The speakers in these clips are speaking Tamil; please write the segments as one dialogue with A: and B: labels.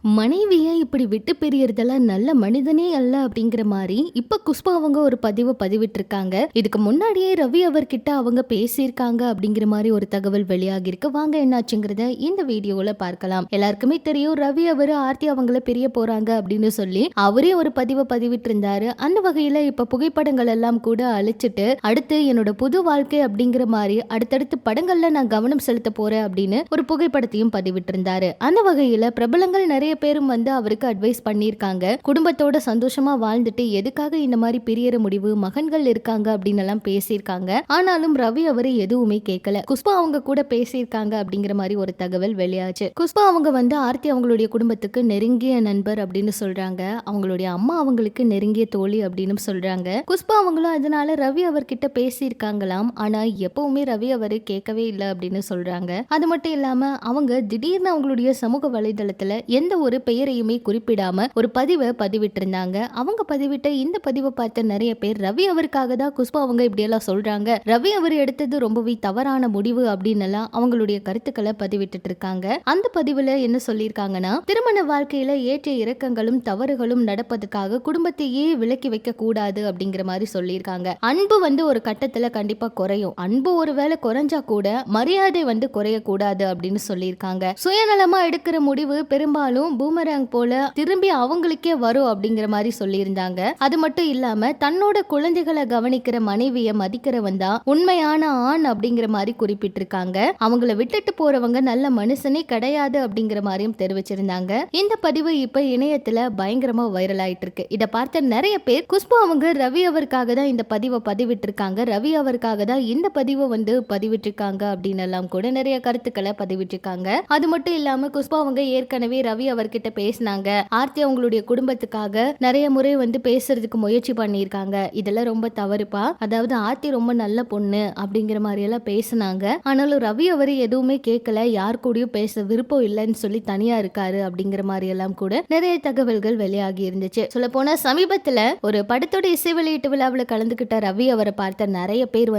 A: மனைவிய இப்படி விட்டு பிரியறதெல்லாம் நல்ல மனிதனே அல்ல அப்படிங்கிற மாதிரி இப்ப குஷ்பா அவங்க ஒரு பதிவை பதிவிட்டிருக்காங்க. இதுக்கு முன்னாடியே ரவி அவர்கிட்ட அவங்க பேசியிருக்காங்க அப்படிங்கிற மாதிரி ஒரு தகவல் வெளியாகி இருக்கு. வாங்க என்னாச்சுங்கிறத இந்த வீடியோல பார்க்கலாம். எல்லாருக்குமே தெரியும் ரவி அவரு ஆர்த்தி அவங்கள பிரிய போறாங்க அப்படின்னு சொல்லி அவரே ஒரு பதிவை பதிவிட்டு இருந்தாரு. அந்த வகையில இப்ப புகைப்படங்கள் எல்லாம் கூட அழிச்சிட்டு அடுத்து என்னோட புது வாழ்க்கை அப்படிங்கிற மாதிரி அடுத்தடுத்து படங்கள்ல நான் கவனம் செலுத்த போறேன் அப்படின்னு ஒரு புகைப்படத்தையும் பதிவிட்டு இருந்தாரு. அந்த வகையில பிரபலங்கள் நிறைய பேரும் அவருக்கு அட்வைஸ் பண்ணியிருக்காங்க. குடும்பத்தோட சந்தோஷமா வாழ்ந்துட்டு எதுக்காக இந்த மாதிரி பிரியற முடிவு, மகன்கள் இருக்காங்க அப்படின்னு எல்லாம் பேசியிருக்காங்க. ஆனாலும் ரவி அவரு எதுவுமே கேட்கல. குஷ்பா அவங்க கூட பேசியிருக்காங்க அப்படிங்கிற மாதிரி ஒரு தகவல் வெளியாச்சு. குஷ்பா அவங்க ஆர்த்தி அவங்களுடைய குடும்பத்துக்கு நெருங்கிய நண்பர் அப்படின்னு சொல்றாங்க. அவங்களுடைய அம்மா அவங்களுக்கு நெருங்கிய தோழி அப்படின்னு சொல்றாங்க. குஷ்பா அவங்களும் அதனால ரவி அவர்கிட்ட பேசியிருக்காங்களாம். ஆனா எப்பவுமே ரவி அவரு கேட்கவே இல்லை அப்படின்னு சொல்றாங்க. அது மட்டும் இல்லாம அவங்க திடீர்னு அவங்களுடைய சமூக வலைதளத்துல எந்த ஒரு பெயரையுமே குறிப்பிடாம ஒரு பதிவை பதிவிட்டிருந்தாங்க. அவங்க பதிவிட்ட இந்த பதிவை பார்த்த நிறைய பேர் ரவி அவருக்காக தான் குஷ்பா அவங்க இப்படி எல்லாம் சொல்றாங்க, ரவி அவர் எடுத்தது ரொம்பவே தவறான முடிவு அப்படின்னு எல்லாம் அவங்களுடைய கருத்துக்களை பதிவிட்டு இருக்காங்க. அந்த பதிவுல என்ன சொல்லியிருக்காங்கன்னா, திருமண வாழ்க்கையில ஏற்ற இறக்கங்களும் தவறுகளும் நடப்பதுக்காக குடும்பத்தையே விலக்கி வைக்க கூடாது அப்படிங்கிற மாதிரி சொல்லியிருக்காங்க. அன்பு ஒரு கட்டத்துல கண்டிப்பா குறையும். அன்பு ஒருவேளை குறைஞ்சா கூட மரியாதை குறையக்கூடாது அப்படின்னு சொல்லியிருக்காங்க. சுயநலமா எடுக்கிற முடிவு பெரும்பாலும் பூமராங் போல திரும்பி அவங்களுக்கே வரும் அப்படிங்கிற மாதிரி சொல்லியிருந்தாங்க. அது மட்டும் இல்லாம தன்னோட குழந்தைகளை கவனிக்கிற மனைவியை மதிக்கிறவன் தான் உண்மையான ஆண் அப்படிங்கிற மாதிரி குறிப்பிட்டிருக்காங்க. அவங்கள விட்டுட்டு போறவங்க நல்ல மனுஷனே கிடையாது அப்படிங்கிற மாதிரியும் தெரிவிச்சிருந்தாங்க. இந்த பதிவு இப்ப இணையத்துல பயங்கரமா வைரல் ஆயிட்டு இருக்கு. இதை பார்த்த நிறைய பேர் குஷ்பு அவங்க ரவி அவருக்காக தான் இந்த பதிவை பதிவிட்டிருக்காங்க, ரவி அவருக்காக தான் இந்த பதிவை பதிவிட்டிருக்காங்க அப்படின்னு எல்லாம் கூட நிறைய கருத்துக்களை பதிவிட்டிருக்காங்க. அது மட்டும் இல்லாம குஷ்பு அவங்க ஏற்கனவே ரவி அவர்கிட்ட பேசினாங்க. ஆர்த்தி அவங்களுடைய குடும்பத்துக்காக நிறைய முறை பேசுறதுக்கு முயற்சி பண்ணியிருக்காங்க. இதெல்லாம் ரொம்ப தவறுப்பா, அதாவது ஆர்த்தி ரொம்ப நல்ல பொண்ணு அப்படிங்கிற மாதிரி எல்லாம் பேசினாங்க. ஆனாலும் ரவி அவரு எதுவுமே கேட்கல, யார் கூடயும் பேச விருப்பம் இல்லைன்னு சொல்லி தனியா இருக்காரு அப்படிங்கிற மாதிரி எல்லாம் கூட நிறைய தகவல்கள் வெளியாகி இருந்துச்சு. சொல்ல போனா சமீபத்துல ஒரு படத்தோட இசை வெளியீட்டு விழாவில் கலந்துகிட்ட ரவி அவரை பார்த்த நிறைய பேர்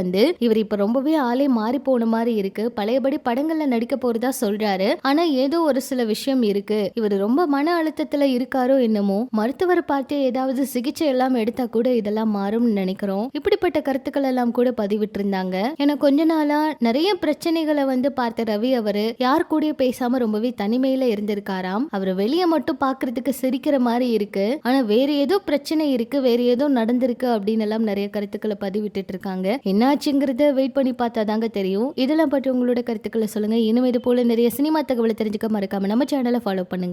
A: இவர் இப்ப ரொம்பவே ஆளே மாறி போன மாதிரி இருக்கு, பழையபடி படங்கள்ல நடிக்க போறதா சொல்றாரு. ஆனா ஏதோ ஒரு சில விஷயம் இருக்கு, இவர் ரொம்ப மன அழுத்தத்துல இருக்காரோ என்னமோ, மருத்துவரை பார்த்து ஏதாவது சிகிச்சை எல்லாம் எடுத்தா கூட இதெல்லாம் மாறும்னு நினைக்கிறோம். இப்படிப்பட்ட கருத்துக்கள் எல்லாம் கூட பதிவிட்டு இருந்தாங்க. ஏன்னா கொஞ்ச நாளா நிறைய பிரச்சனைகளை பார்த்த ரவி அவரு யார் கூட பேசாம ரொம்பவே தனிமையில இருந்திருக்காராம். அவர் வெளியே மட்டும் பாக்குறதுக்கு சிரிக்கிற மாதிரி இருக்கு, ஆனா வேற ஏதோ பிரச்சனை இருக்கு, வேற ஏதோ நடந்திருக்கு அப்படின்னு எல்லாம் நிறைய கருத்துக்களை பதிவிட்டு இருக்காங்க. என்னாச்சுங்கிறத வெயிட் பண்ணி பார்த்தா தாங்க தெரியும். இதெல்லாம் பற்றி உங்களோட கருத்துக்களை சொல்லுங்க. இன்னும் இது போல நிறைய சினிமா தகவலை தெரிஞ்சுக்க மறக்காம நம்ம சேனலை ஃபாலோ பண்ணுங்க.